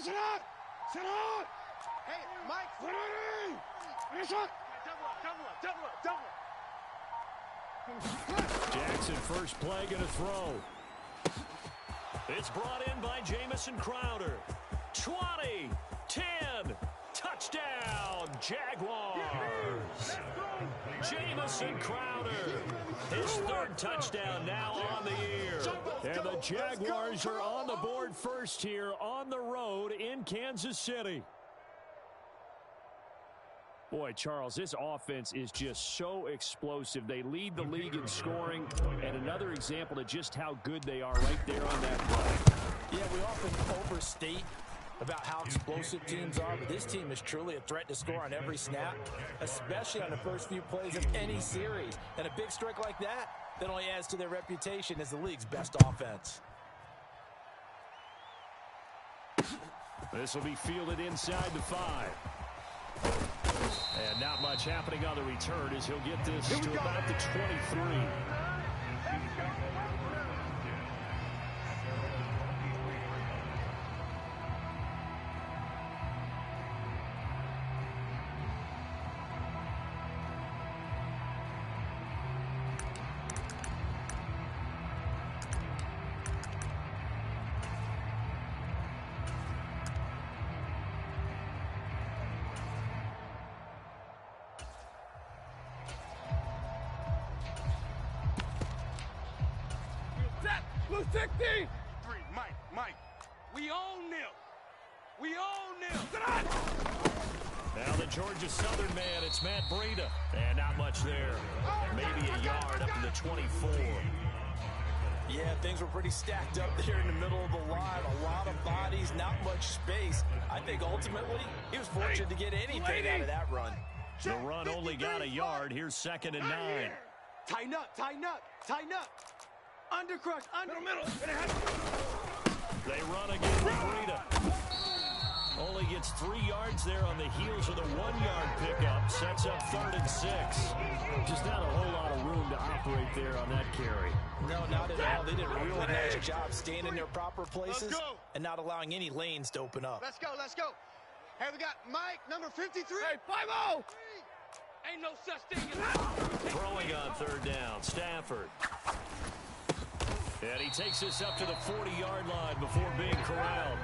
sit out! Sit out! Hey, Mike! Ready! Finish up! Double up! Jackson first play gonna throw. It's brought in by Jamison Crowder. 20, 10, touchdown, Jaguars. Jamison Crowder, his third touchdown now on the year. And the Jaguars are on the board first here on the road in Kansas City. Boy, Charles, this offense is just so explosive. They lead the league in scoring, and another example of just how good they are right there on that play. Yeah, we often overstate about how explosive teams are, but this team is truly a threat to score on every snap, especially on the first few plays of any series. And a big strike like that only adds to their reputation as the league's best offense. This will be fielded inside the 5. And not much happening on the return as he'll get this to about the 23. Blue 60! Mike. We own them. Now the Georgia Southern man, it's Matt Breida. And not much there. Maybe a yard up to the 24. Yeah, things were pretty stacked up there in the middle of the line. A lot of bodies, not much space. I think ultimately he was fortunate to get anything out of that run. The run only got a yard. Here's 2nd and 9. Tighten up. Undercrush, Middle. They run again with Breida. Only gets 3 yards there on the heels of the 1-yard pickup. Sets up 3rd and 6. Just not a whole lot of room to operate there on that carry. No, not at all. They did a really nice job staying in their proper places and not allowing any lanes to open up. Let's go. Hey, we got Mike, number 53. Hey, 5-0! Ain't no such thing as that. Throwing on 3rd down, Stafford. And he takes this up to the 40-yard line before being corralled.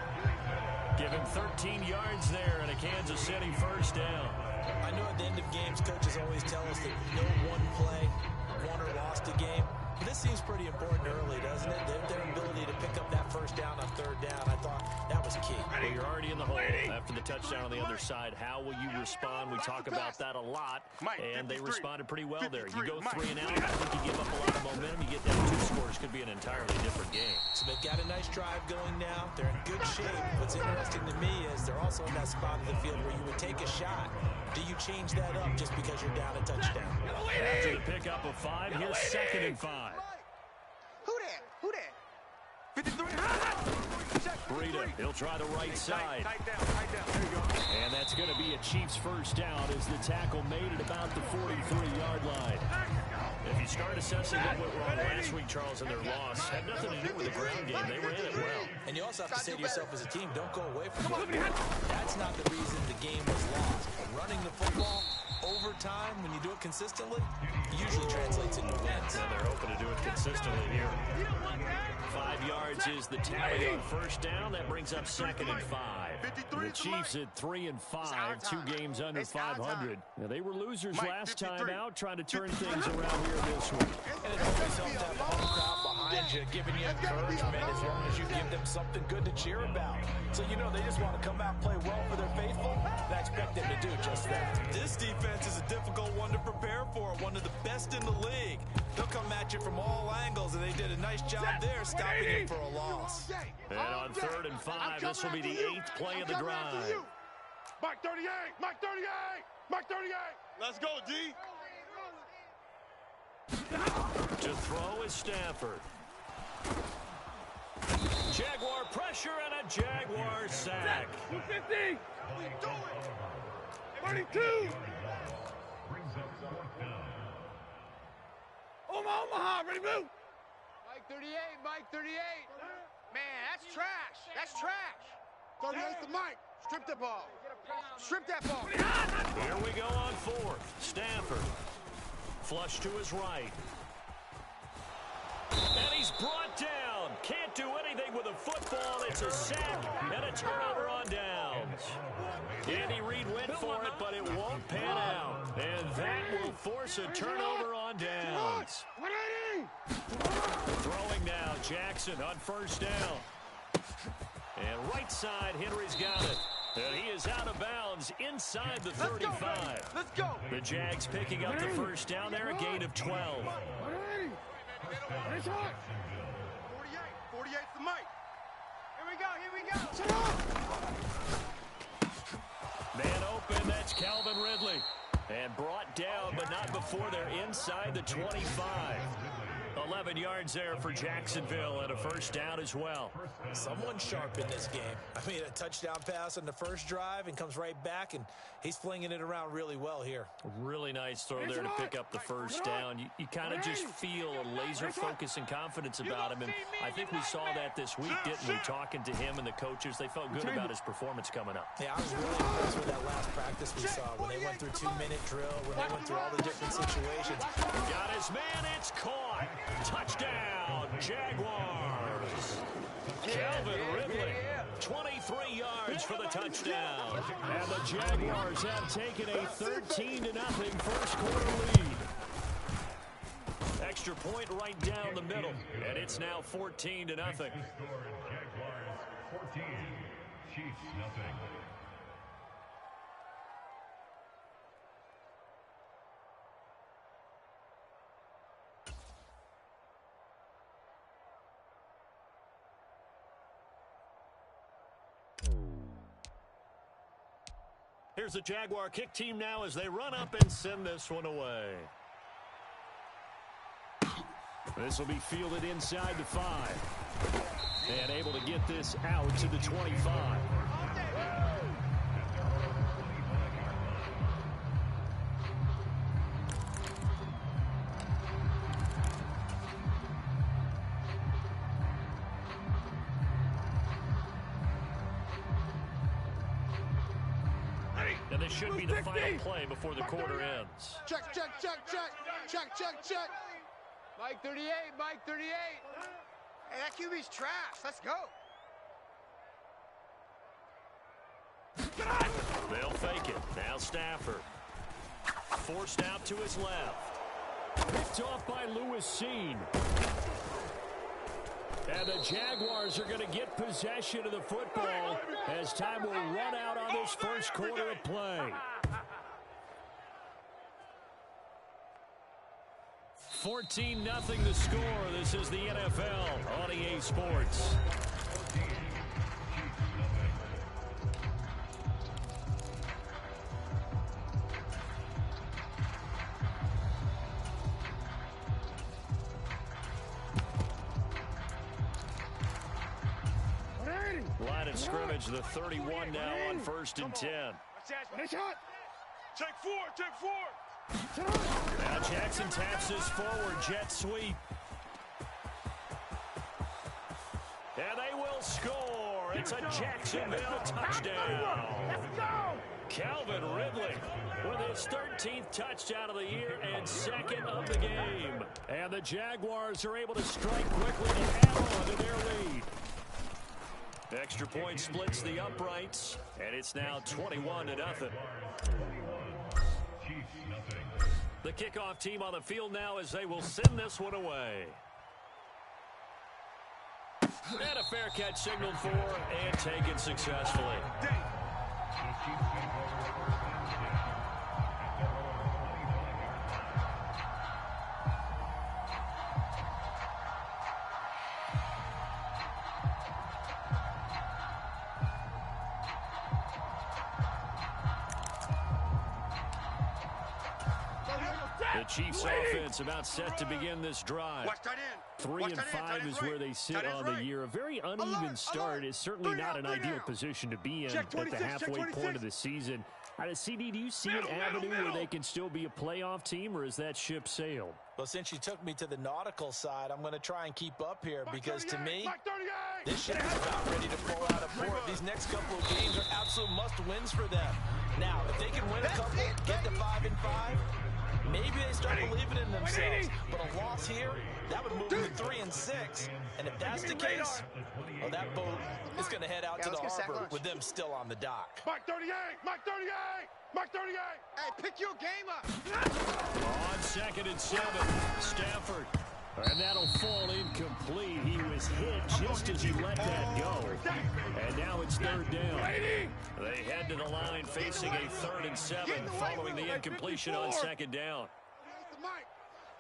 Give him 13 yards there and a Kansas City first down. I know at the end of games, coaches always tell us that no one play won or lost a game. But this seems pretty important early, doesn't it? Their ability to pick up that first down on 3rd down, I thought that was key. Well, you're already in the hole after the touchdown on the other side. How will you respond? We talk about that a lot, and they responded pretty well there. You go 3 and out, I think you give up a lot of momentum. You get down 2 scores, could be an entirely different game. So they've got a nice drive going now. They're in good shape. What's interesting to me is they're also in that spot of the field where you would take a shot. Do you change that up just because you're down a touchdown? After the pickup of 5, here's 2nd and 5. Who that? 53. Breida, he'll try the right side. Tight down. There you go. And that's going to be a Chiefs first down as the tackle made it about the 43-yard line. If you start assessing what went wrong last week, Charles, and their loss, had nothing to do with the ground game. They were in it well. And you also have to say to yourself as a team, don't go away from it. That's not the reason the game was lost. Running the football over time, when you do it consistently, usually translates into wins. And they're hoping to do it consistently here. 5 yards is the tally on first down. That brings up 2nd and 5. The Chiefs at 3 and 5, 2 games under 500. Now, they were losers last time out, trying to turn things around here this week. And it always helps to have the home crowd behind you, giving you encouragement as long as you give them something good to cheer about. So you know they just want to come out and play well for their faithful, and I expect them to do just that. This defense is a difficult one to prepare for, one of the best in the league. They'll come at you from all angles, and they did a nice job there stopping him for a loss. And on 3rd and 5, this will be the 8th play of the drive. Mike 38! Mike 38! Mike 38! Let's go, D. To throw is Stafford. Jaguar pressure and a Jaguar sack. 250! 32! Omaha, ready, move! Mike 38. Man, that's trash. 38's the mic. Strip the ball. Strip that ball. Here we go on fourth. Stafford. Flush to his right. And he's brought down. Can't do anything with a football. It's a sack and a turnover on downs. Andy Reid went for it, but it won't pan out. And that will force a turnover on downs. Throwing now, Jackson on first down. And right side, Henry's got it. And he is out of bounds inside the 35. Let's go. The Jags picking up the first down there, a gain of 12. 48. 48's the mic. Here we go. Man open, that's Calvin Ridley. And brought down, but not before they're inside the 25. 11 yards there for Jacksonville and a first down as well. Someone sharp in this game. I mean, a touchdown pass on the first drive and comes right back, and he's flinging it around really well here. Really nice throw there to pick up the first down. You kind of just feel a laser focus and confidence about him, and I think we saw that this week, didn't we? Talking to him and the coaches, they felt good about his performance coming up. Yeah, I was really impressed with that last practice we saw when they went through 2-minute drill, when they went through all the different situations. Got his man, it's caught. Touchdown, Jaguars. Calvin Ridley, 23 yards for the touchdown. And the Jaguars have taken a 13-0 first quarter lead. Extra point right down the middle, and it's now 14-0. Jaguars 14, Chiefs nothing. Here's the Jaguar kick team now as they run up and send this one away. This will be fielded inside the 5. And able to get this out to the 25. And this should be the final play before the quarter ends. Check. Mike 38, Mike 38. Hey, that QB's trash. Let's go. They'll fake it. Now Stafford. Forced out to his left. Picked off by Lewis Seen. And the Jaguars are going to get possession of the football as time will run out on this first quarter of play. 14-0 the score. This is the NFL on EA Sports. Line of scrimmage, the 31 now on 1st and 10. Take 4. Now Jackson taps this forward, jet sweep. And they will score. It's a Jacksonville touchdown. Let's go. Calvin Ridley with his 13th touchdown of the year and second of the game. And the Jaguars are able to strike quickly to add on to their lead. Extra point splits the uprights, and it's now 21-0. The kickoff team on the field now as they will send this one away. And a fair catch signaled for and taken successfully. The Chiefs offense about set to begin this drive. 3-5 is where they sit on the year. A very uneven start is certainly not an ideal position to be in at the halfway point of the season. CD, do you see an avenue where they can still be a playoff team, or is that ship sailed? Well, since you took me to the nautical side, I'm going to try and keep up here because to me, This ship is about ready to pull out of port. These next couple of games are absolute must-wins for them. Now, if they can win a couple, get to 5-5, maybe they start believing in themselves. But a loss here, that would move them to 3-6. And if that's the case, well, that boat is going to head out to the harbor with them still on the dock. Mike 38! Mike 38! Mike 38! Hey, pick your game up. On 2nd and 7, Stafford. And that'll fall incomplete. He was hit just as he let that go. And now it's 3rd down. They head to the line facing a 3rd and 7 following the incompletion on 2nd down. Mike,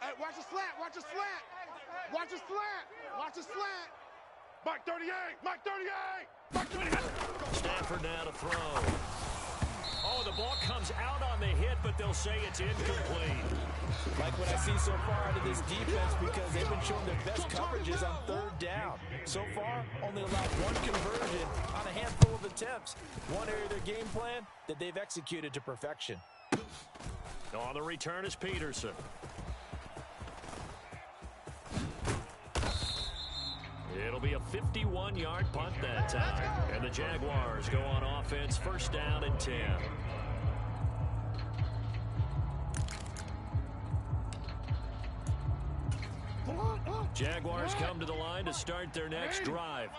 hey, watch a slant, watch a slant. Watch a slant, watch a slant. Mike 38! Mike 38! Mike 38! Stafford now to throw. Oh, the ball comes out on the hit, but they'll say it's incomplete. Like what I see so far out of this defense, because they've been showing their best coverages on 3rd down. So far, only allowed 1 conversion on a handful of attempts. One area of their game plan that they've executed to perfection. On the return is Peterson. It'll be a 51-yard punt that time. And the Jaguars go on offense, 1st down and 10. Jaguars come to the line to start their next drive.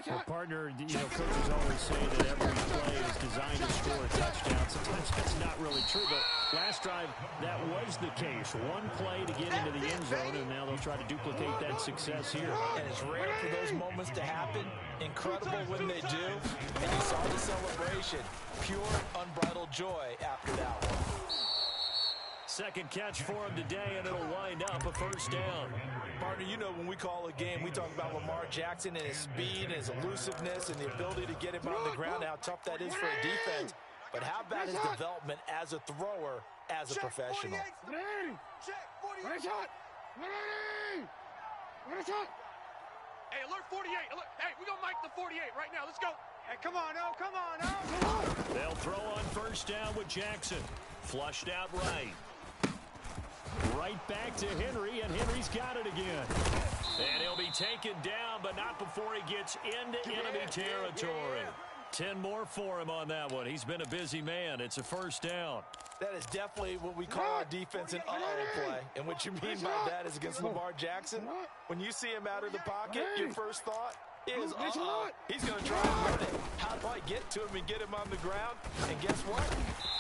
Well, partner, coaches always say that every play is designed to score a touchdown. Sometimes that's not really true, but last drive, that was the case. One play to get into the end zone, and now they'll try to duplicate that success here. And it's rare for those moments to happen. Incredible when they do. And you saw the celebration. Pure, unbridled joy after that one. 2nd catch for him today, and it'll wind up a 1st down. Partner, you know when we call a game, we talk about Lamar Jackson and his speed and his elusiveness and the ability to get him on the ground, how tough that is for a defense. But how about his development as a thrower, as a professional? Hey, alert 48. Alert. Hey, we're going to mic the 48 right now. Let's go. Hey, come on, oh, come on, oh. They'll throw on 1st down with Jackson. Flushed out right. Right back to Henry, and Henry's got it again. And he'll be taken down, but not before he gets into enemy territory. 10 more for him on that one. He's been a busy man. It's a 1st down. That is definitely what we call our defense an uh-oh play. And what you mean by that is against Lamar Jackson, when you see him out of the pocket, your first thought is, uh-oh, he's going to try and run it. How do I get to him and get him on the ground? And guess what?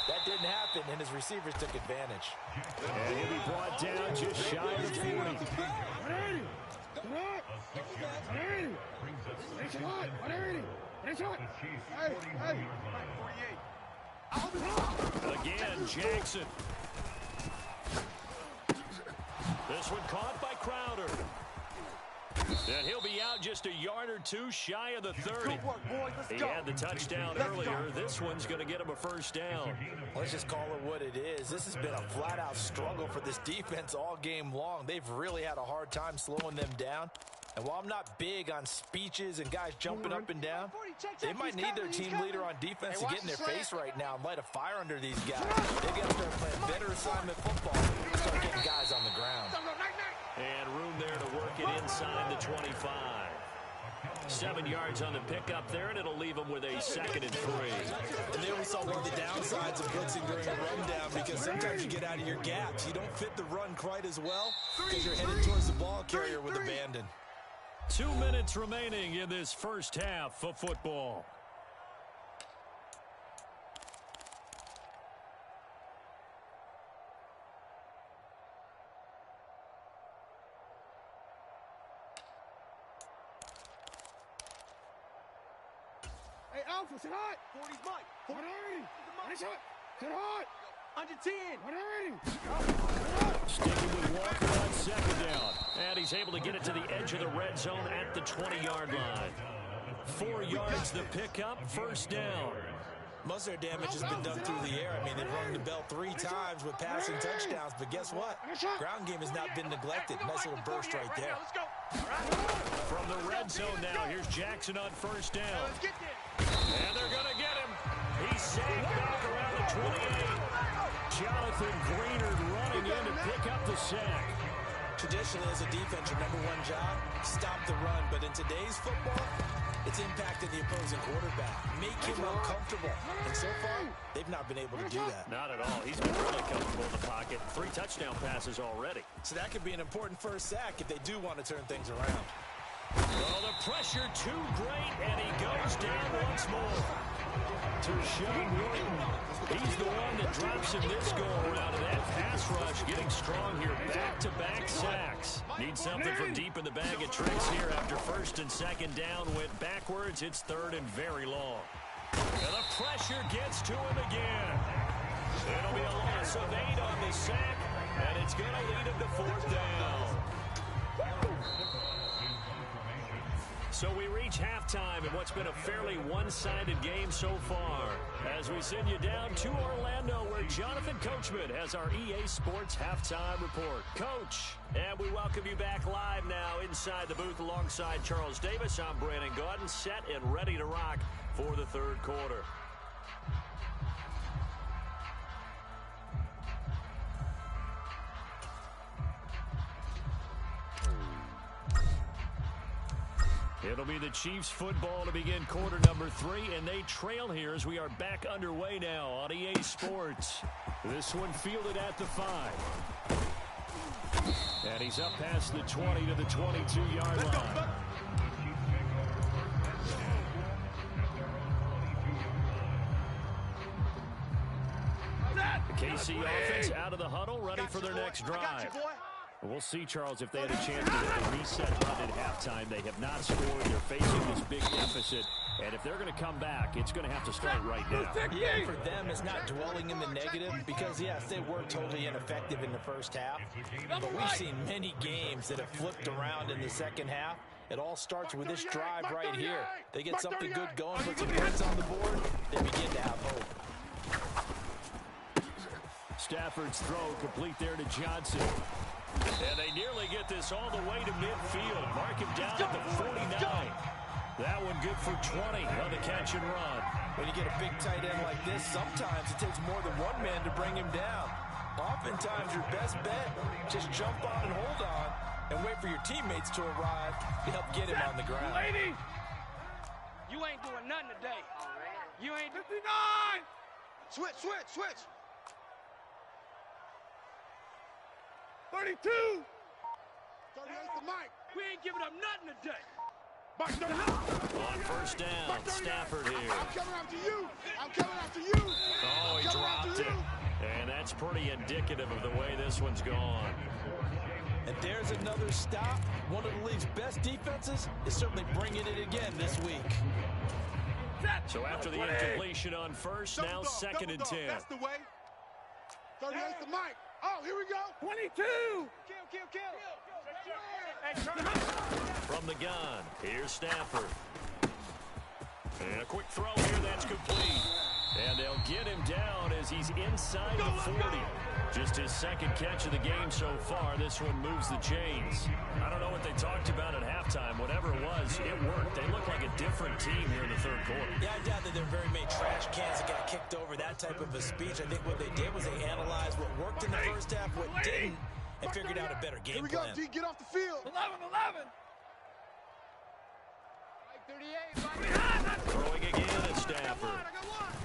That didn't happen, and his receivers took advantage. And he'll be brought down just shy of 40. Again, Jackson. This one caught by Crowder. And he'll be out just a yard or 2 shy of the 30. Good work, boys. Let's He go. had the touchdown earlier. This one's going to get him a 1st down. Let's just call it what it is. This has been a flat-out struggle for this defense all game long. They've really had a hard time slowing them down. And while I'm not big on speeches and guys jumping up and down, they might need their team leader on defense to get in their face right now and light a fire under these guys. They've got to start playing better assignment football and start getting guys on the ground. And room there to work it inside the 25. 7 yards on the pickup there, and it'll leave them with a 2nd and 3. And there we saw one of the downsides of blitzing during a rundown, because sometimes you get out of your gaps. You don't fit the run quite as well because you're headed towards the ball carrier with abandon. 2 minutes remaining in this 1st half of football. Hey, Alpha, sit hot. 40's Mike. 40. Sit hot. Sit hot. Under 10. Sticking with Walker on 2nd down. And he's able to get it to the edge of the red zone at the 20-yard line. 4 yards the pickup, 1st down. Most of their damage has been done through the air. I mean, they've rung the bell 3 times with passing touchdowns, but guess what? Ground game has not been neglected. Nice little burst right there. From the red zone now, here's Jackson on 1st down. And they're going to get him. He's sacked back around the 28. Jonathan Greenard running in to pick up the sack. Traditionally, as a defense, your number one job, stop the run. But in today's football, it's impacted the opposing quarterback. Make him uncomfortable. And so far, they've not been able to do that. Not at all. He's been really comfortable in the pocket. 3 touchdown passes already. So that could be an important first sack if they do want to turn things around. Oh, the pressure too great, and he goes down once more. Tershawn Wharton, he's the one that drops him this go-around, and that pass rush getting strong here. Back-to-back sacks. Need something from deep in the bag of tricks here after first and second down went backwards. It's third and very long. And the pressure gets to him again. It'll be a loss of 8 on the sack, and it's going to lead him to fourth down. So we reach halftime in what's been a fairly one-sided game so far. As we send you down to Orlando, where Jonathan Coachman has our EA Sports Halftime Report. Coach, and we welcome you back live now inside the booth alongside Charles Davis. I'm Brandon Gaudin, set and ready to rock for the third quarter. It'll be the Chiefs football to begin quarter number 3, and they trail here as we are back underway now on EA Sports. This one fielded at the 5. And he's up past the 20 to the 22-yard line. The KC offense out of the huddle, ready for their next drive. We'll see, Charles, if they had a chance to hit the reset button at halftime. They have not scored. They're facing this big deficit. And if they're going to come back, it's going to have to start right now. Yeah, for them, it's not dwelling in the negative because, yes, they were totally ineffective in the first half. But we've seen many games that have flipped around in the second half. It all starts with this drive right here. They get something good going, put some points on the board, they begin to have hope. Stafford's throw complete there to Johnson. And they nearly get this all the way to midfield. Mark him down at the 49. That one good for 20 on the catch and run. When you get a big tight end like this, sometimes it takes more than one man to bring him down. Oftentimes, your best bet, just jump on and hold on and wait for your teammates to arrive to help get him on the ground. Lady, you ain't doing nothing today. You ain't 59. Switch. 32! 38 to Mike. We ain't giving up nothing today. Mike, on first down, Stafford here. I'm coming after you. Oh, he dropped it. And that's pretty indicative of the way this one's gone. And there's another stop. One of the league's best defenses is certainly bringing it again this week. So after the incompletion on first, now second and 10. That's the way. 38 to Mike. Oh, here we go. 22. Kill. Hey, turn it. From the gun, here's Stafford. And a quick throw here that's complete. And they'll get him down as he's inside the 40. Just his second catch of the game so far. This one moves the chains. I don't know what they talked about at halftime. Whatever it was, it worked. They look like a different team here in the third quarter. Yeah, I doubt that there are very many trash cans that got kicked over, that type of a speech. I think what they did was they analyzed what worked in the first half, what didn't, and figured out a better game plan. Here we go, G. Get off the field. 11. 38. Throwing again at Stafford. I got one.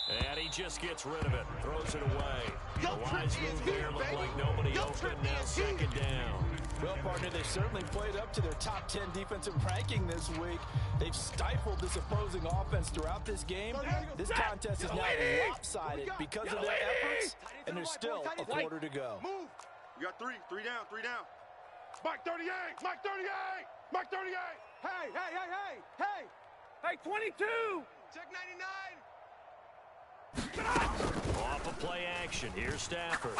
And he just gets rid of it. Throws it away. The wise move there. Looked like nobody open. Now second down. Well, partner, they've certainly played up to their top 10 defensive ranking this week. They've stifled this opposing offense throughout this game. This contest is now lopsided because of their efforts, and there's still a quarter to go. Move. You got three down. Mike 38. Mike 38. Hey, 22. Check 99. Off a play action. Here's Stafford.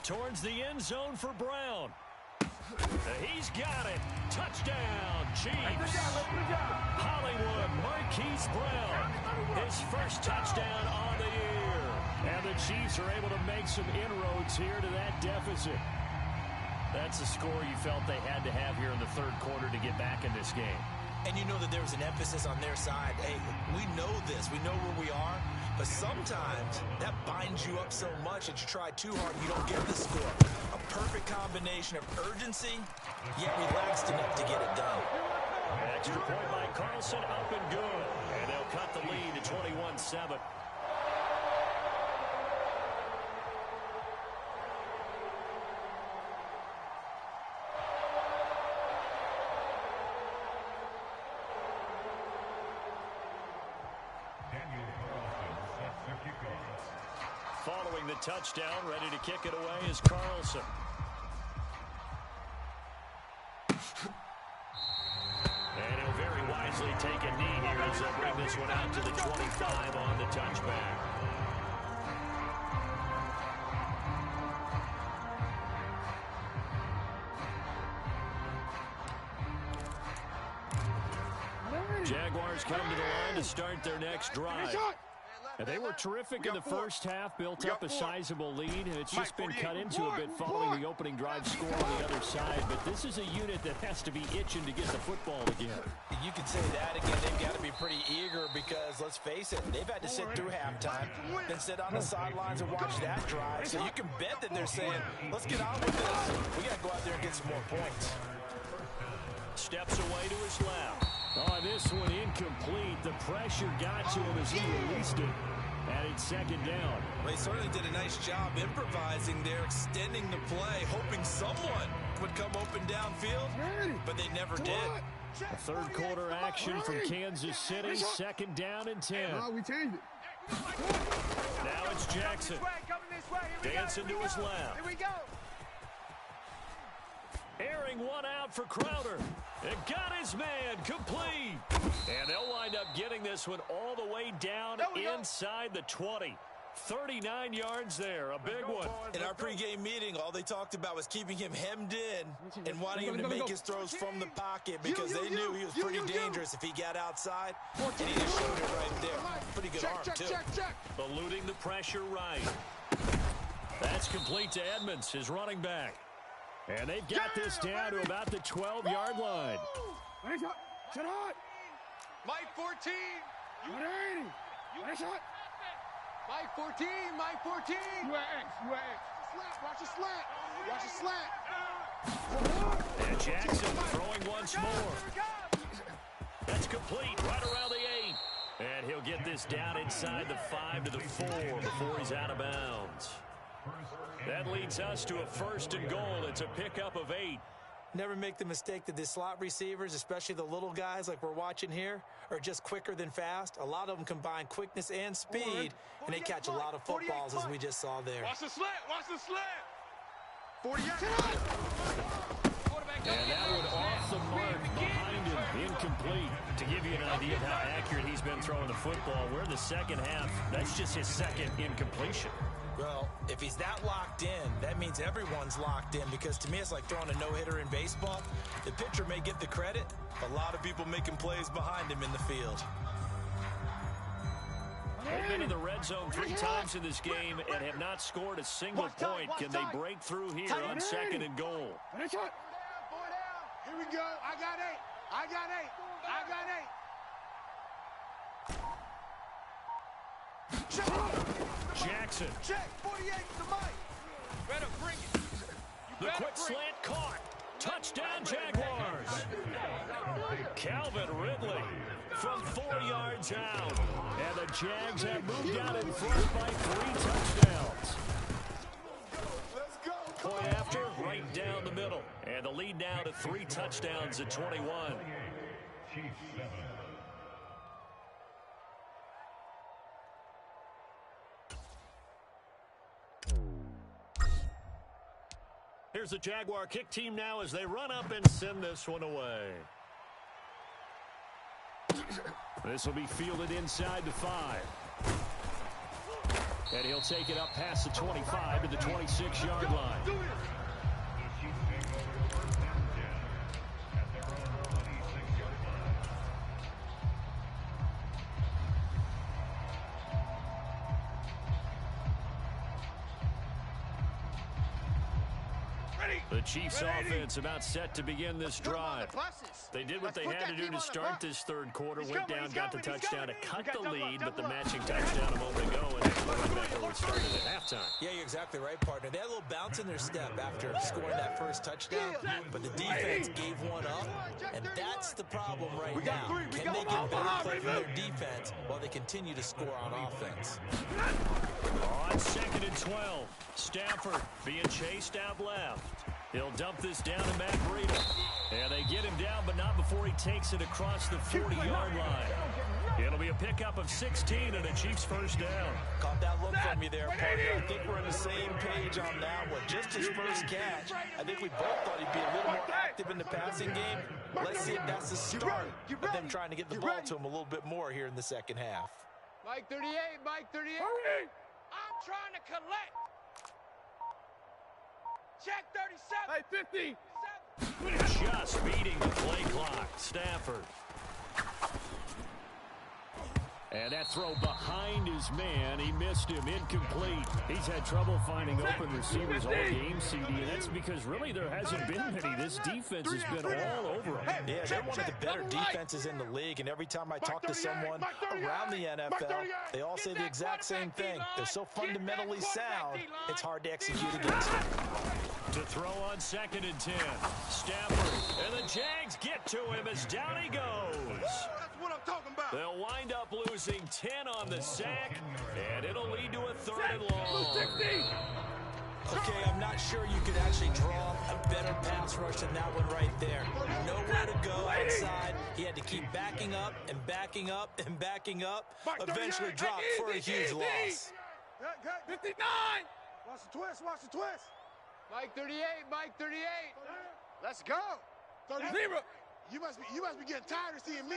Towards the end zone for Brown. He's got it. Touchdown, Chiefs. Hollywood Marquise Brown. His first touchdown on the year. And the Chiefs are able to make some inroads here to that deficit. That's the score you felt they had to have here in the third quarter to get back in this game. And you know that there was an emphasis on their side. Hey, we know this. We know where we are. But sometimes that binds you up so much that you try too hard and you don't get the score. A perfect combination of urgency, yet relaxed enough to get it done. Extra point by Carlson, up and good. And they'll cut the lead to 21-7. Following the touchdown, ready to kick it away is Carlson. And he'll very wisely take a knee here as they'll bring this one out to the 25 on the touchback. Jaguars come to the line to start their next drive. And they were terrific in the first half, built up a sizable lead, and it's just been cut into a bit following the opening drive score on the other side. But this is a unit that has to be itching to get the football again. You can say that again. They've got to be pretty eager because, let's face it, they've had to sit through halftime, then sit on the sidelines and watch that drive. So you can bet that they're saying, let's get on with this. We got to go out there and get some more points. Steps away to his left. Oh, this one incomplete. The pressure got to him as he released it. And it's second down. Well, he certainly did a nice job improvising there, extending the play, hoping someone would come open downfield, but they never did. A third quarter action from Kansas City. Second down and 10. We changed it. Now it's Jackson. Dancing to his left. Here we go. Airing one out for Crowder. It got his man complete. And they'll wind up getting this one all the way down inside the 20. 39 yards there, a big one. In our pregame meeting, all they talked about was keeping him hemmed in and wanting him to make his throws from the pocket because they knew he was pretty dangerous if he got outside. And he just showed it right there. Pretty good arm, too. Eluding the pressure right. That's complete to Edmonds, his running back. And they've got this down to about the 12-yard line. Mike 14. Mike 14. Mike 14. Watch the slant. Watch the slant. And Jackson throwing once more. That's complete right around the 8. And he'll get this down inside the 5 to the 4 before he's out of bounds. That leads us to a first and goal. It's a pickup of 8. Never make the mistake that the slot receivers, especially the little guys like we're watching here, are just quicker than fast. A lot of them combine quickness and speed, and they catch a lot of footballs, as we just saw there. Watch the slant. Watch the slant. 48. And that one off the mark behind him, incomplete. To give you an idea of how accurate he's been throwing the football, we're in the second half. That's just his second incompletion. Well, if he's that locked in, that means everyone's locked in because to me it's like throwing a no-hitter in baseball. The pitcher may get the credit, a lot of people making plays behind him in the field. They've been in the red zone 3 times in this game and have not scored a single point. Can they break through here on second and goal? Here we go. I got 8. I got 8. I got 8. Jackson. Check. 48 to Mike. Better bring it. The quick slant caught. Touchdown Jaguars. Calvin Ridley from 4 yards out. And the Jags have moved out in front by 3 touchdowns. Let's go. Point after, right down the middle. And the lead now to 3 touchdowns at 21. Chiefs 7. Here's the Jaguar kick team now as they run up and send this one away. This will be fielded inside the 5. And he'll take it up past the 25 to the 26-yard line. The Chiefs take over 1st and 10 at their own 26-yard line. The Chiefs offense about set to begin this drive. They did what they had to do to start this third quarter, went down, got the touchdown to cut the lead, but the matching touchdown a moment ago, and right back where it started at halftime. Yeah, you're exactly right, partner. They had a little bounce in their step after scoring that first touchdown, but the defense gave one up, and that's the problem right now. Can they get better play from their defense while they continue to score on offense? On 2nd and 12, Stafford being chased out left. He'll dump this down to Matt Breida. And they get him down, but not before he takes it across the 40-yard line. It'll be a pickup of 16 and a Chiefs first down. Caught that look from you there, partner. I think we're on the same page on that one. Just his first catch, I think we both thought he'd be a little more active in the passing game. Let's see if that's the start of them trying to get the ball to him a little bit more here in the second half. Mike 38, Mike 38. I'm trying to collect. Check 37. Hey, 50. Just beating the play clock. Stafford. And that throw behind his man. He missed him. Incomplete. He's had trouble finding open receivers all game, CD, and that's because really there hasn't been many. This defense has been all over him. Yeah, they're one of the better defenses in the league, and every time I talk to someone around the NFL, they all say the exact same thing. They're so fundamentally sound, it's hard to execute against them. To throw on 2nd and 10. Stafford, and the Jags get to him as down he goes. That's what I'm talking about. They'll wind up losing 10 on the sack, and it'll lead to a 3rd and long. Okay, I'm not sure you could actually draw a better pass rush than that one right there. Nowhere to go outside. He had to keep backing up and backing up and backing up. Eventually dropped for a huge loss. 59. Watch the twist, watch the twist. Mike 38, Mike 38. Let's go. 30. You must be getting tired of seeing me.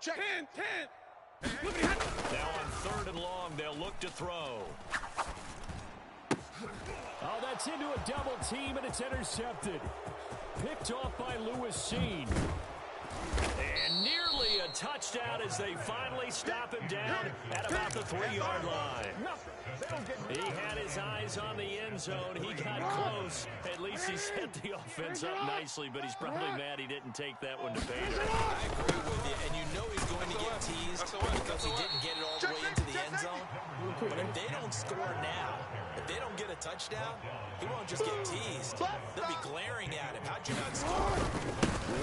Check. 10. Now on 3rd and long, they'll look to throw. Oh, that's into a double team, and it's intercepted. Picked off by Lewis Seen. And nearly a touchdown as they finally stop him down at about the 3-yard line. He had his eyes on the end zone. He got close. At least he set the offense up nicely, but he's probably mad he didn't take that one to pay. I agree with you, and you know he's going to get teased because he didn't get it all the way into the end zone. But if they don't score now, if they don't get a touchdown, he won't just get teased. They'll be glaring at him. How'd you not score?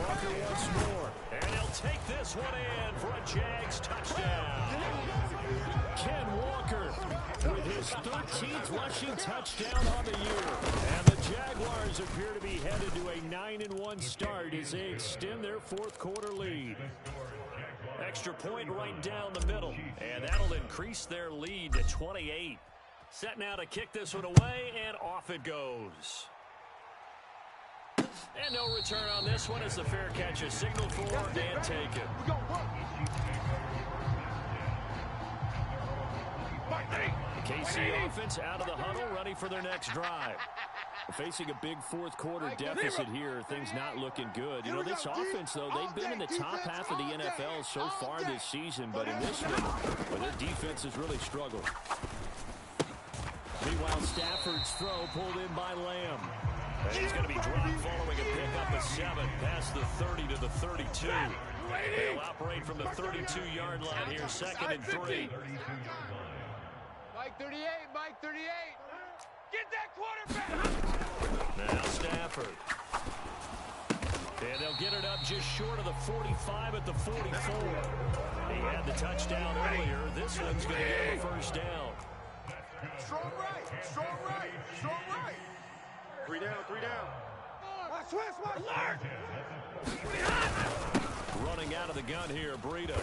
Walker once more, and he'll take this one in for a Jags touchdown. Ken Walker with his 13th rushing touchdown on the year. And the Jaguars appear to be headed to a 9-1 start as they extend their 4th quarter lead. Extra point right down the middle, and that'll increase their lead to 28. Set now to kick this one away, and off it goes. And no return on this one as the fair catch is signaled for and taken. The KC offense out of the huddle, ready for their next drive. Facing a big 4th quarter deficit here, things not looking good. You know, this offense, though, they've been in the top half of the NFL so far this season, but in this one, well, their defense has really struggled. Meanwhile, Stafford's throw pulled in by Lamb. And he's going to be dropped following a pickup of 7 past the 30 to the 32. They'll operate from the 32-yard line here, 2nd and 3. Mike 38, Mike 38. Get that quarterback. Now Stafford. And they'll get it up just short of the 45 at the 44. He had the touchdown earlier. This one's going to get him a first down. Strong right, strong right, strong right. 3 down, 3 down. Watch twist, watch alert. Running out of the gun here, Breida.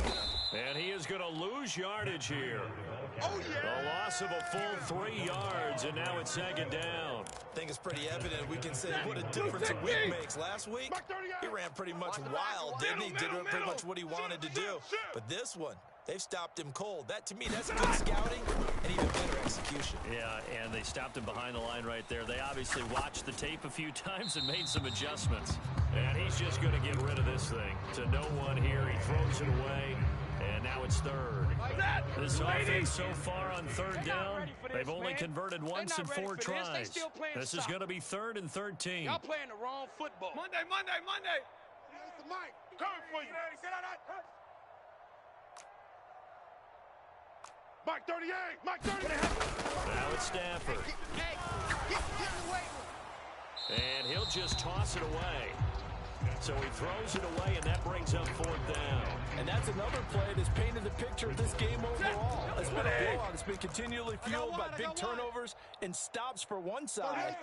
And he is going to lose yardage here. Oh, yeah. A loss of a full 3 yards, and now it's 2nd down. I think it's pretty evident. We can say what a difference a week makes. Last week, he ran pretty much wild, didn't he? Did pretty much much what he wanted to do. But this one, they've stopped him cold. That, to me, that's good scouting and even better execution. Yeah, and they stopped him behind the line right there. They obviously watched the tape a few times and made some adjustments. And he's just going to get rid of this thing. To no one here. He throws it away. And now it's third. This offense so far on third down, they've only converted once in 4 tries. This is going to be 3rd and 13. Y'all playing the wrong football. Monday. It's the Mike. Coming for you. Mike 38. Mike 38. Now it's Stafford. Get away. And he'll just toss it away. So he throws it away, and that brings up 4th down. And that's another play that's painted the picture of this game overall. It's been a blowout. It's been continually fueled by big turnovers and stops for one side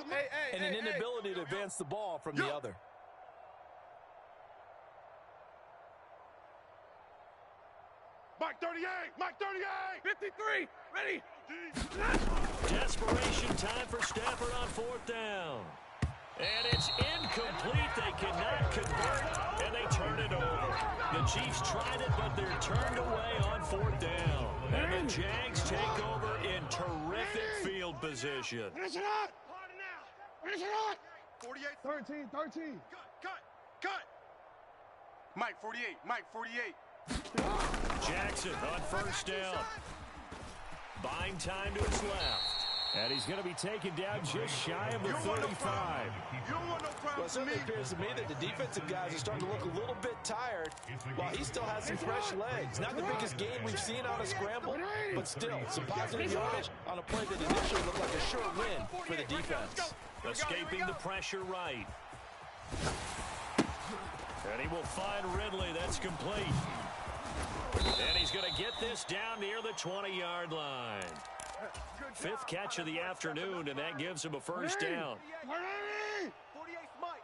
and an inability to advance the ball from the other. Mike 38. Mike 38. 53. Ready. Desperation time for Stafford on 4th down. And it's incomplete. They cannot convert, and they turn it over. The Chiefs tried it, but they're turned away on 4th down. And the Jags take over in terrific field position. Finish it up. Finish it up. 48. 13. Cut. Mike 48. Mike 48. Jackson on 1st down. Buying time to his left. And he's going to be taken down just shy of the 35. You don't want no problem. Well, it certainly appears to me that the defensive guys are starting to look a little bit tired while he still has some fresh legs. Not the biggest game we've seen on a scramble, but still some positive yardage on a play that initially looked like a sure win for the defense. Escaping the pressure right. And he will find Ridley. That's complete. And he's going to get this down near the 20-yard line. 5th catch of the afternoon, and that gives him a 1st down. 48 Mike.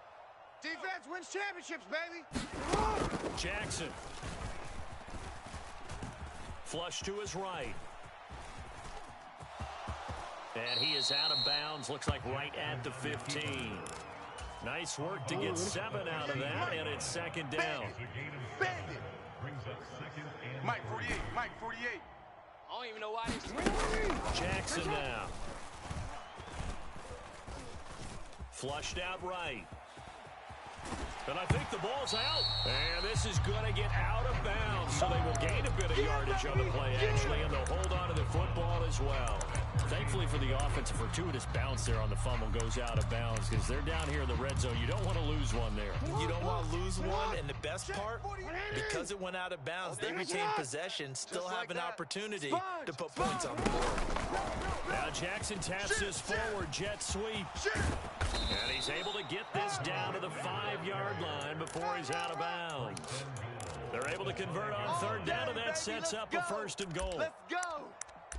Defense wins championships, baby. Jackson. Flush to his right. And he is out of bounds, looks like right at the 15. Nice work to get 7 out of that, and it's 2nd down. Mike 48. Mike 48. I don't even know why this. Jackson now. Flushed out right. And I think the ball's out. And this is going to get out of bounds. So they will gain a bit of yardage on the play, actually, and they'll hold on to the football as well. Thankfully for the offense, a fortuitous bounce there on the fumble goes out of bounds because they're down here in the red zone. You don't want to lose one there. You don't want to lose one, and the best part, because it went out of bounds, they retain possession, still have an opportunity to put points on the board. Now Jackson taps this forward jet sweep. And he's able to get this down to the 5-yard line before he's out of bounds. They're able to convert on 3rd down, and that sets up a 1st and goal. Let's go.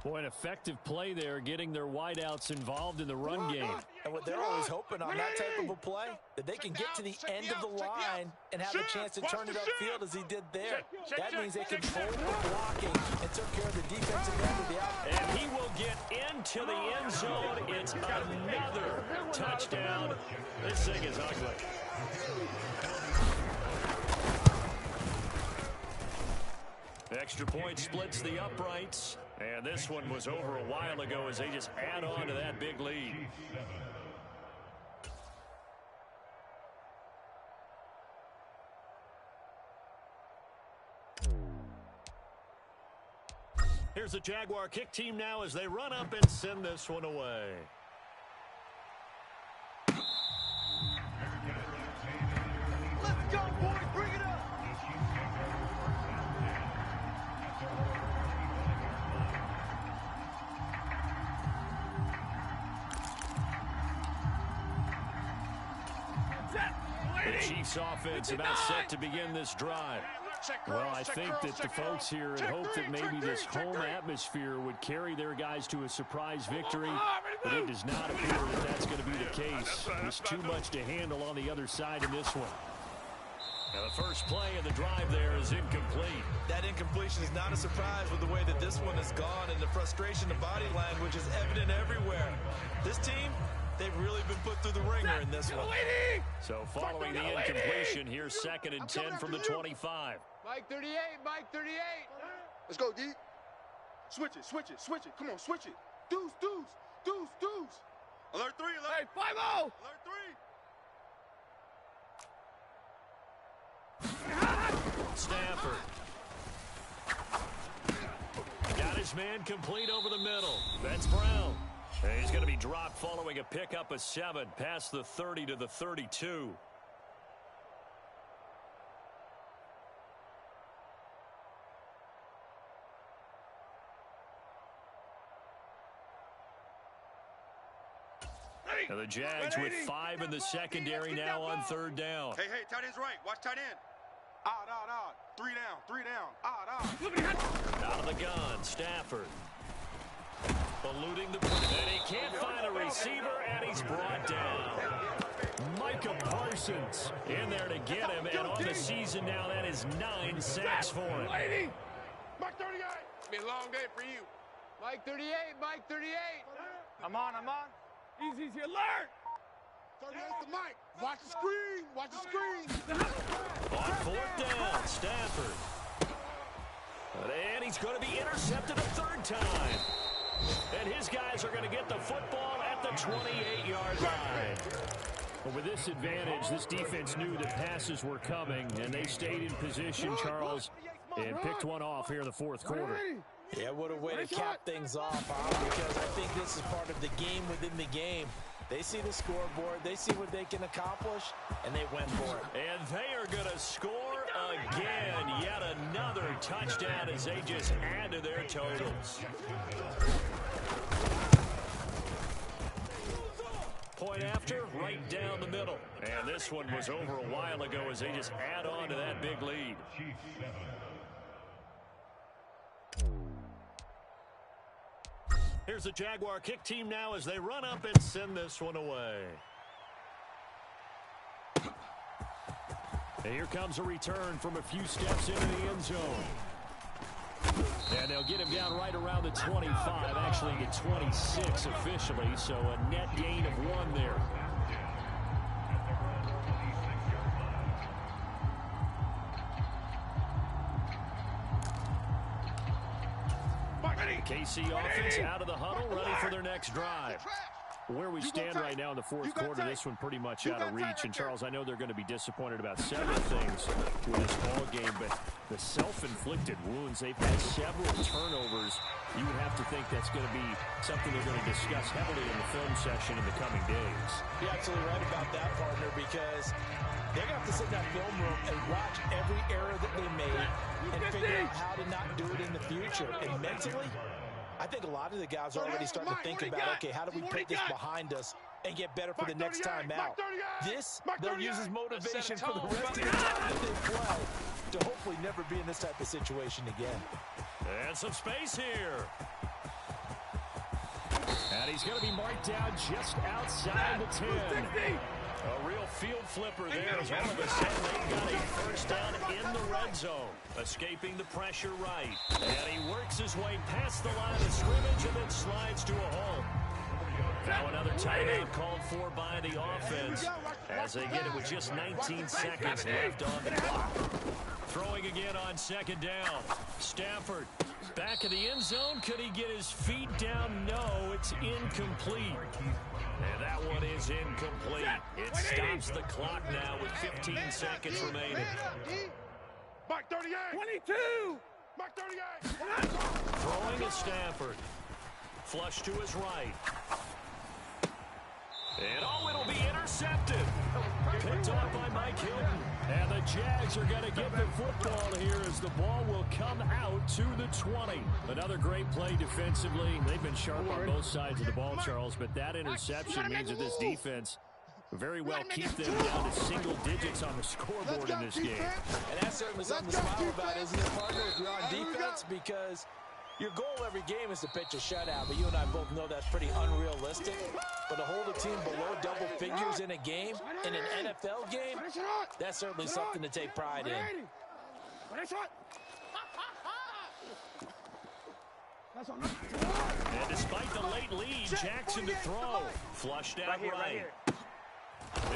Boy, an effective play there, getting their wideouts involved in the run game. And what they're always hoping on that type of a play, that they can get to the end of the line and have a chance to turn it upfield as he did there. That means they controlled the blocking and took care of the defensive end of the outfit. And he will get into the end zone. It's another touchdown. This thing is ugly. Extra point splits the uprights. And this one was over a while ago as they just add on to that big lead. Here's the Jaguar kick team now as they run up and send this one away. Let's go, boys. Bring it up. The Chiefs offense about set to begin this drive. Well, I think that the folks here had hoped that maybe this home atmosphere would carry their guys to a surprise victory, but it does not appear that that's going to be the case. There's too much to handle on the other side in this one. Now, the first play of the drive there is incomplete. That incompletion is not a surprise with the way that this one has gone, and the frustration, the body language is evident everywhere. This team, They've really been put through the ringer in this one. So following the incompletion, here's 2nd and 10 from the 25. Mike 38, Mike 38. Let's go, D. Switch it, switch it, switch it. Come on, switch it. Deuce, deuce, deuce, deuce. Alert 3, alert. Hey, 5-0. Alert 3. Stafford. Got his man complete over the middle. That's Brown. And he's going to be dropped following a pickup of 7 past the 30 to the 32. And the Jags with 5 in the secondary now on 3rd down. Hey, hey, tight end's right. Watch tight end. Odd, odd, odd. 3 down, 3 down. Odd, odd. Out of the gun, Stafford. Eluding the play. And he can't find a receiver, and he's brought down. Micah Parsons in there to get him, and on the season now, that is 9 sacks for him. Mike 38. It's been a long day for you. Mike 38, Mike 38. I'm on. Easy, alert. 38 to Mike. Watch the screen. Watch the screen. On 4th down, Stafford. And he's going to be intercepted a 3rd time. And his guys are going to get the football at the 28-yard line. Well, with this advantage, this defense knew that passes were coming, and they stayed in position, Charles, and picked one off here in the 4th quarter. Yeah, what a way to cap things off, because I think this is part of the game within the game. They see the scoreboard, they see what they can accomplish, and they went for it. And they are going to score again. Yet another touchdown as they just add to their totals. Point after, right down the middle. And this one was over a while ago as they just add on to that big lead. Here's the Jaguar kick team now as they run up and send this one away. And here comes a return from a few steps into the end zone. And they'll get him down right around the 25, actually the 26 officially, so a net gain of 1 there. KC offense out of the huddle, ready for their next drive. Where we stand right now in the 4th quarter, this one pretty much out of reach. And, Charles, I know they're going to be disappointed about several things with this ball game, but the self-inflicted wounds, they've had several turnovers. You would have to think that's going to be something they're going to discuss heavily in the film session in the coming days. You're absolutely right about that, partner, because they're going to have to sit in that film room and watch every error that they made and figure out how to not do it in the future. And mentally, I think a lot of the guys are already starting to think about, okay, how do we put this behind us and get better for the next time out? This, they'll use as motivation for the rest of the time that they play to hopefully never be in this type of situation again. And some space here. And he's going to be marked down just outside the 10. A real field flipper there as all of a sudden they've got a first down in the red zone. Escaping the pressure right. And he works his way past the line of scrimmage and then slides to a hole. Now another timeout called for by the offense as they get it with just 19 seconds left on the clock. Throwing again on 2nd down. Stafford back in the end zone. Could he get his feet down? No, it's incomplete. And that one is incomplete. It stops the clock now with 15 seconds remaining. Mike 38. 22. Mike 38. Throwing at Stafford. Flush to his right. And it'll be intercepted. Picked off by Mike Hilton. And the Jags are going to get the football here as the ball will come out to the 20. Another great play defensively. They've been sharp on both sides of the ball, Charles, but that interception means that this defense very well keep them down to single digits on the scoreboard in this game. And that's certainly something to smile about, isn't it, partner, if you're on defense? Because your goal every game is to pitch a shutout, but you and I both know that's pretty unrealistic. But to hold a team below double figures in a game, in an NFL game, that's certainly something to take pride in. And despite the late lead, Jackson to throw. Flushed out right.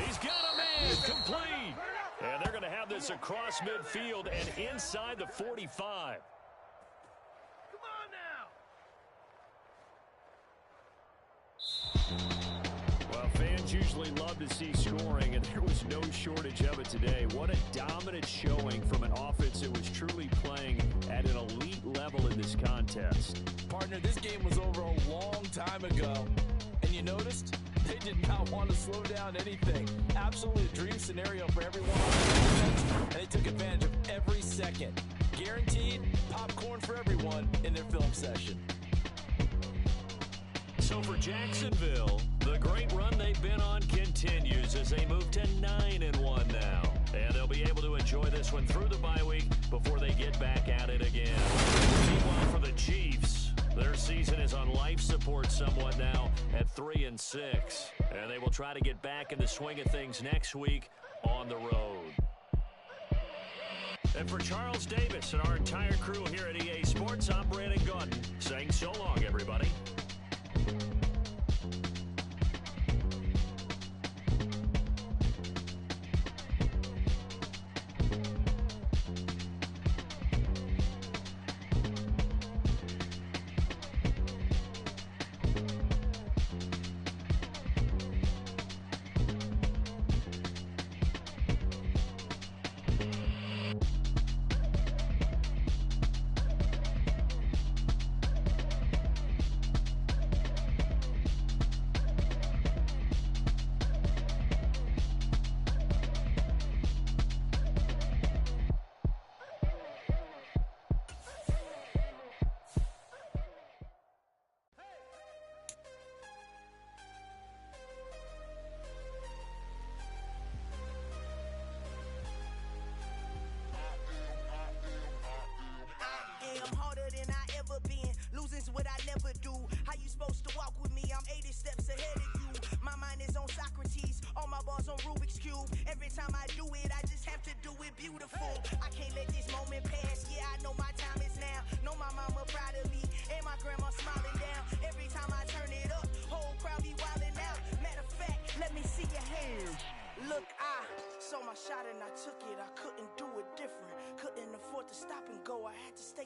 He's got a man complete. And they're going to have this across midfield and inside the 45. Well, fans usually love to see scoring, and there was no shortage of it today. What a dominant showing from an offense that was truly playing at an elite level in this contest. Partner, this game was over a long time ago, and you noticed they did not want to slow down anything. Absolutely a dream scenario for everyone on the defense, and they took advantage of every second. Guaranteed popcorn for everyone in their film session. So for Jacksonville, the great run they've been on continues as they move to 9-1 now. And they'll be able to enjoy this one through the bye week before they get back at it again. Meanwhile, for the Chiefs, their season is on life support somewhat now at 3-6. And they will try to get back in the swing of things next week on the road. And for Charles Davis and our entire crew here at EA Sports, I'm Brandon Gordon saying so long, everybody.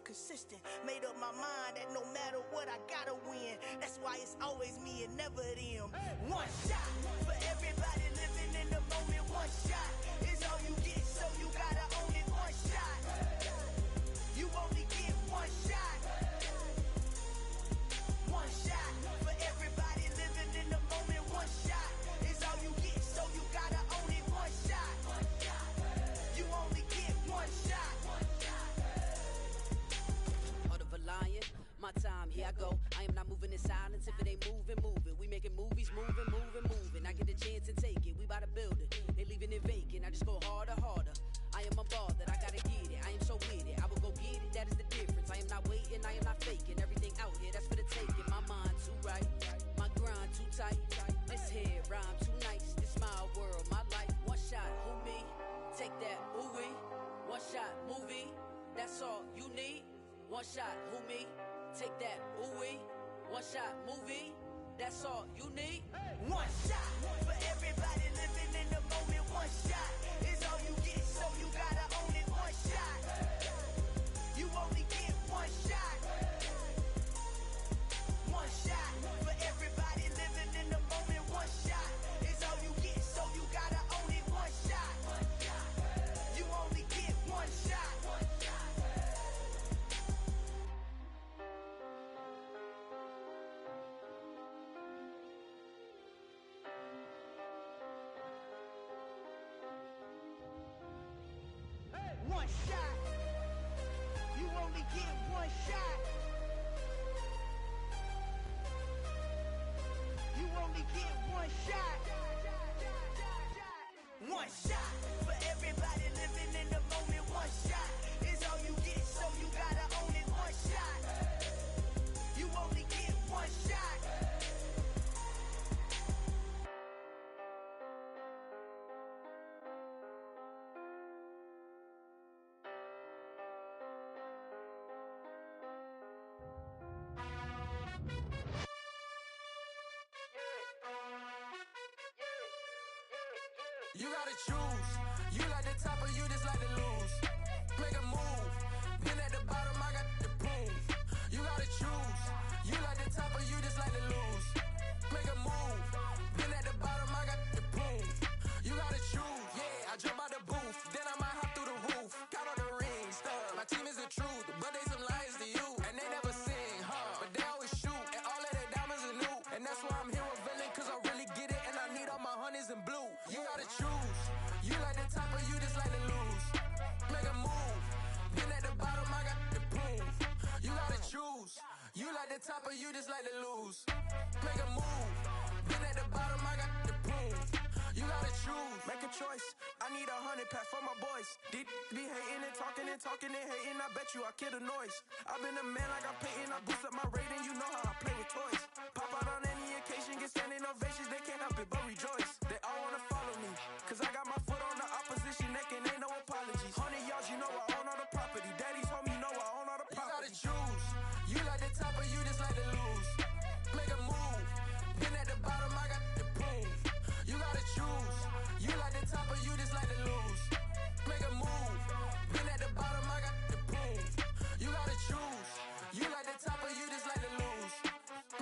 Consistent, made up my mind that no matter what I gotta win. That's why it's always me and never them. One shot for everybody living in the moment. One shot is all you get, so you gotta own it. One shot, you only get one shot. One shot for everybody living in the moment. One shot is all you get, so you gotta own it. One shot, you only get one shot. My time, here I go. I am not moving in silence. If it ain't moving, moving. We making movies, moving, moving, moving. I get the chance and take it. We bout to build it. They leaving it vacant. I just go harder, harder. I am a ball that I gotta get it. I am so with it. I will go get it. That is the difference. I am not waiting. I am not faking. Everything out here, that's for the taking. My mind too right. My grind too tight. This head rhyme too nice. This my world, my life. One shot, who me? Take that, ooh-wee. One shot, movie. That's all you need. One shot, who me? Take that, ooh-wee. One shot, movie. That's all you need. One shot for everybody living in the moment. One shot is all you get, so you gotta own it. One shot, you only get one shot. One shot for everybody living in the moment. One shot is all you get, so you gotta own it. One shot, you only get one shot. One shot. You only get one shot. You only get one shot. One shot for everybody living in the moment. One shot is all you get, so you gotta own it. One shot. You only get one shot. You gotta choose. You like the top or you just like to lose. Make a move. Been at the bottom, I got the proof. You gotta choose. You like the top or you just like to lose. Make a move. Been at the bottom, I got the proof. You gotta choose. Yeah, I jump out the booth, then I might hop through the roof. Count on the rings, stuff. My team is the truth, but they some liars to you. And they never sing, but they always shoot. And all of their diamonds are new. And that's why I'm here with Villain, cause I really get it. And I need all my honeys in blue. You gotta choose. You like the top or you just like to lose. Make a move. Been at the bottom, I got the proof. You gotta choose. You like the top or you just like to lose. Make a move. Been at the bottom, I got the proof. You gotta choose. Make a choice. I need 100 pack for my boys. Deep be hating and talking and hating. I bet you I kill the noise. I've been a man like I'm Peyton. I boost up my rating. You know how I play with toys. Pop out on any occasion, get standing ovations. They can't help it but rejoice. They all wanna follow me, cause I got my foot on the opposition neck and ain't no apologies. 100 yards, you know I own all the property. Daddy's home, you know I own all the property. You gotta choose. You like the top or you just like to lose. Make a move. Been at the bottom, I got the proof. You gotta choose. You like the top or you just like to lose. Make a move. Been at the bottom, I got the proof. You gotta choose. You like the top or you just like to lose.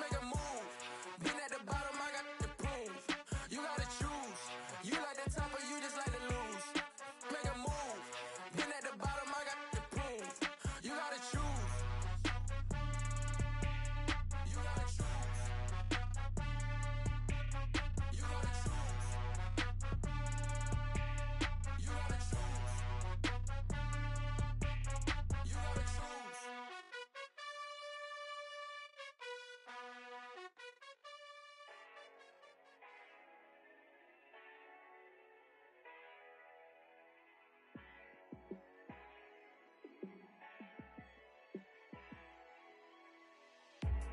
Make a move. Been at the bottom, I got the proof. You gotta choose. You like the top or you just like to lose. Make a move. Been at the bottom, I got the proof. You gotta choose. You gotta choose. You gotta choose. You gotta choose. You gotta choose.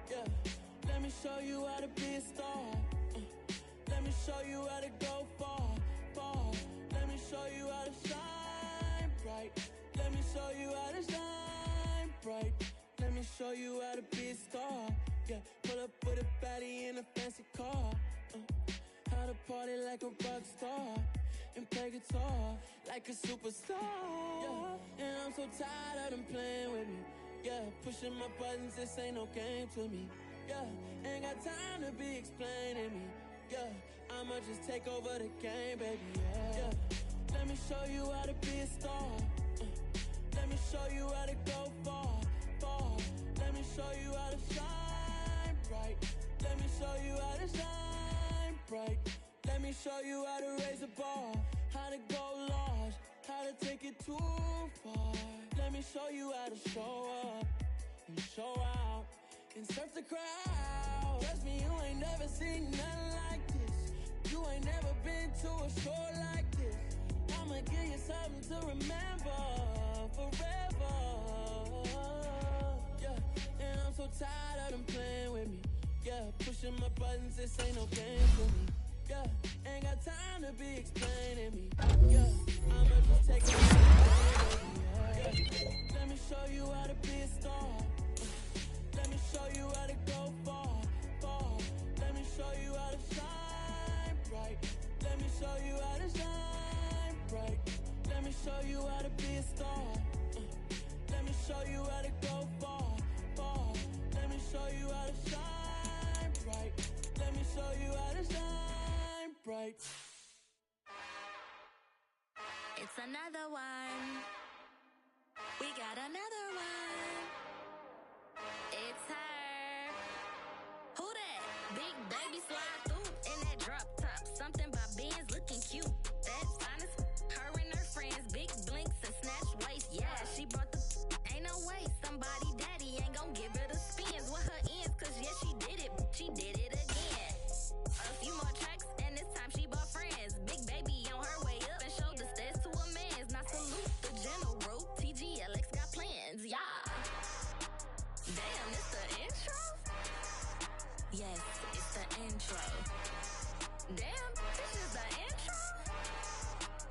Yeah, let me show you how to be a star. Let me show you how to go far, far. Let me show you how to shine bright. Let me show you how to shine bright. Let me show you how to be a star. Yeah, pull up with a baddie in a fancy car. How to party like a rock star and play guitar like a superstar. Yeah, and I'm so tired of them playing with me. Yeah, pushing my buttons, this ain't no game to me. Yeah, ain't got time to be explaining me. Yeah, I'ma just take over the game, baby. Yeah, let me show you how to be a star. Let me show you how to go far, far. Let me show you how to shine bright. Let me show you how to shine bright. Let me show you how to raise a bar, how to go large, how to take it too far. Let me show you how to show up and show out and surf the crowd. Trust me, you ain't never seen nothing like this. You ain't never been to a show like this. I'ma give you something to remember forever. Yeah, and I'm so tired of them playing with me. Yeah, pushing my buttons, this ain't no game for me. Yeah, ain't got time to be explaining me. Yeah, I'ma just take it. Yeah, let me show you how to be a star. Let me show you how to go far, far. Let me show you how to shine bright. Let me show you how to shine bright. Let me show you how to be a star. Let me show you how to go far, far. Let me show you how to shine bright. Let me show you how to shine bright. It's another one. We got another one. It's her. Who that? Big baby slide through in that drop top. Something by Benz looking cute. That's honest. Her and her friends, big blinks and snatch waist. Yeah, she brought the. Ain't no way somebody daddy ain't gon' give her the spins with her ends. Cause yeah, she did it. She did it again. A few more tracks and this time she bought friends. Big baby on her way up and showed the stairs to a man's. Now salute the general. TGLX got plans, yeah. Damn, it's the intro? Yes, it's the intro. Damn, this is the intro?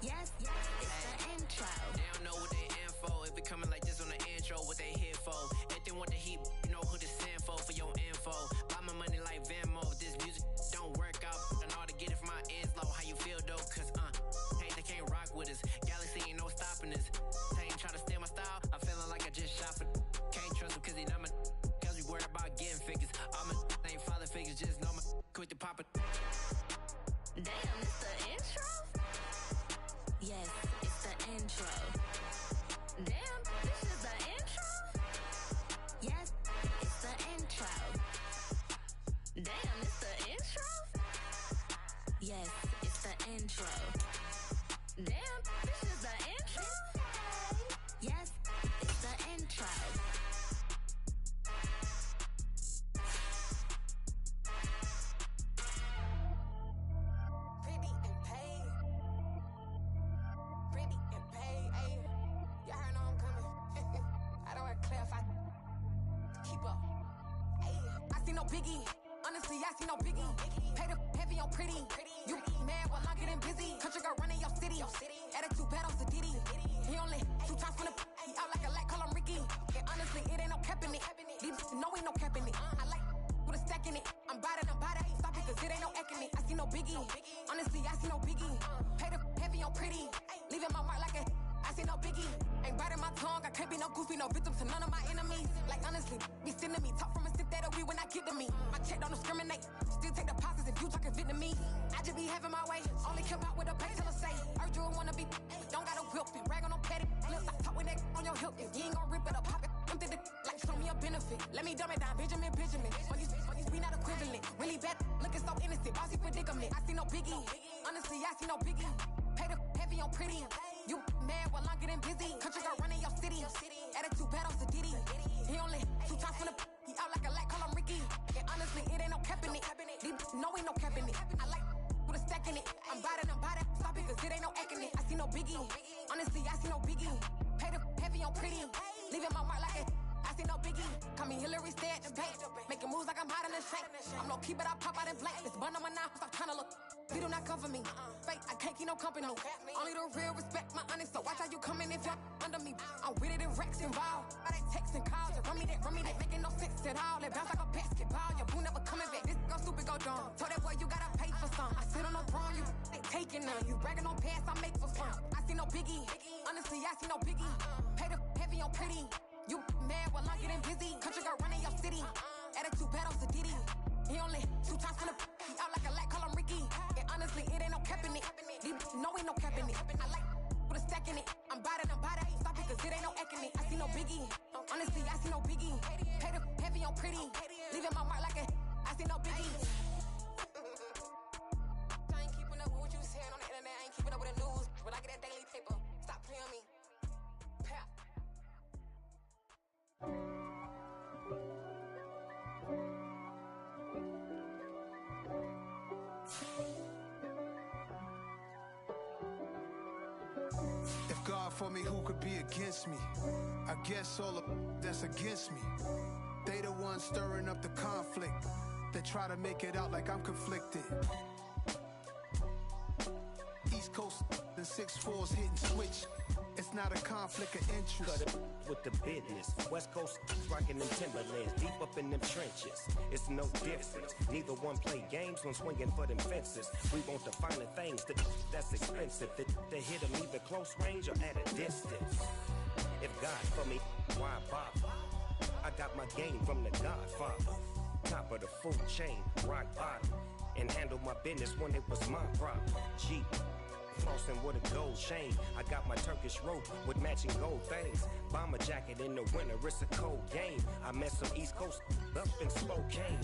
Yes, it's the intro. They don't know what they info. If it coming like this on the intro, what they here for? If they want the heat, you know who to send for your info. Buy my money like Venmo. If this music don't work out, I know how to get it from my ends low. How you feel though? Cause with us. Galaxy ain't no stopping us. They ain't try to steal my style. I'm feeling like I just shot for. Can't trust him cause he not my. Cause we worried about getting figures. All my ain't father figures, just know my quick to pop it. Damn, it's the intro? Yes, it's the intro. Damn, this is the intro? Yes, it's the intro. Damn, it's the intro? Yes, it's the intro. Damn, this is the intro? Yes, it's the intro. Pretty and paid. Pretty and paid, ayy. Y'all heard know I'm coming. I don't want to clarify. Keep up. Ayy, I see no biggie. Honestly, I see no biggie. Pay the heavy on pretty. You mad while I'm getting busy. Country girl running your city. Attitude bad on Diddy. He only 2 times from the he out like a light, call him Ricky. And honestly, it ain't no cap in it. These no ain't no cap in it. I like with a stack in it. I'm bad. Stop it, cause it ain't no eck in it. I see no biggie. Honestly, I see no biggie. Pay the heavy on pretty. Leaving my mark like a I see no biggie. Ain't biting my tongue. I can't be no goofy, no victim to none of my enemies. Like honestly, be sending me talk from a sip that we when I get to me. My check don't discriminate. Still take deposits if you talking Vietnamese. I just be having my way. Only come out with a pay till I say. Urge you wanna be. Don't gotta whip it. Brag on no petty. Flips. I talk with that on your hip. If you ain't gon' rip it up, pop it. Empty the like show me a benefit. Let me dumb it down, Benjamin. For these we not equivalent. Really bad, looking so innocent. Bossy predicament. I see no biggie. Honestly, I see no biggie. Pay the heavy on pretty. You mad while I'm getting busy. Country girl running your city. Attitude bad on Diddy. He only 2 times from the he out like a light, call him Ricky. And honestly, it ain't no cap in it. These no ain't no cap in it. I like with a stack in it. I'm bad. Stop it, cause it ain't no eck in it. I see no biggie. Honestly, I see no biggie. Pay the heavy on pretty. Leaving my mark like it. I see no biggie. Call me Hillary, stay at the bank. Making moves like I'm hiding in shank. I'm no keep it, I pop out in blank. It's bun on my knife, stop trying to look. You do not come for me. Fake, I can't keep no company. Only the real respect my honest. So watch how you coming if you're under me. I'm with it in Rex involved. All that text and calls. Run me that. Making no sense at all. They bounce like a basketball. Your boo never coming back. This go stupid, go dumb. Told that boy you gotta pay for some. I sit on no throne, you they taking none. You bragging on past, I make for fun. I see no biggie. Honestly, I see no biggie. Pay the heavy on pretty. You mad while I'm getting busy. Country girl running your city. Attitude bad on Diddy. He only 2 times from the he out like a light, call him Ricky. And honestly, it ain't no cap in it. These no ain't no cap in it. I like with a stack in it. I'm bad. Stop it, cause it ain't no eck in it. I see no biggie. Honestly, I see no biggie. Pay the heavy on pretty. Leaving my mark like a I see no biggie. I ain't keeping up with what you saying on the internet. I ain't keeping up with the news. But I get that daily paper. Stop playing on me. Pap. If God for me, who could be against me? I guess all of that's against me. They the ones stirring up the conflict. They try to make it out like I'm conflicted. East Coast and 6'4's hitting switch. It's not a conflict of interest. Cut it with the business. West Coast rocking them Timberlands, deep up in them trenches. It's no difference. Neither one play games when swinging for them fences. We want the finer things that's expensive. They hit them either close range or at a distance. If God for me, why bother? I got my game from the Godfather. Top of the food chain, rock bottom. And handle my business when it was my problem. Jeep. Flossing with a gold chain. I got my Turkish rope with matching gold things. Bomber jacket in the winter, it's a cold game. I met some East Coast up in Spokane.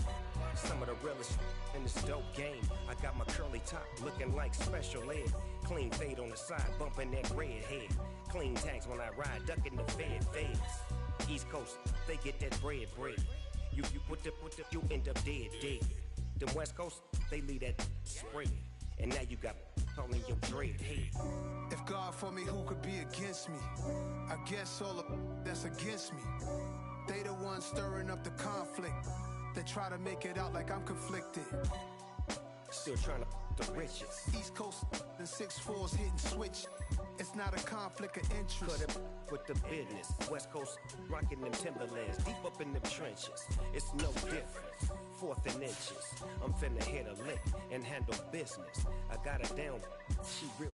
Some of the realest in this dope game. I got my curly top looking like special ed. Clean fade on the side, bumping that red head. Clean tags when I ride, ducking the feds. East Coast, they get that bread. You put the, you end up dead. Them West Coast, they leave that spread. And now you got on your dread head. If God for me, who could be against me? I guess all of that's against me. They the ones stirring up the conflict. They try to make it out like I'm conflicted. Still trying to the riches. East Coast and 6'4's hitting switch. It's not a conflict of interest. Cut it with the business. West Coast rocking them Timberlands, deep up in them trenches. It's no difference. 4th and inches. I'm finna hit a lick and handle business. I got her down. She real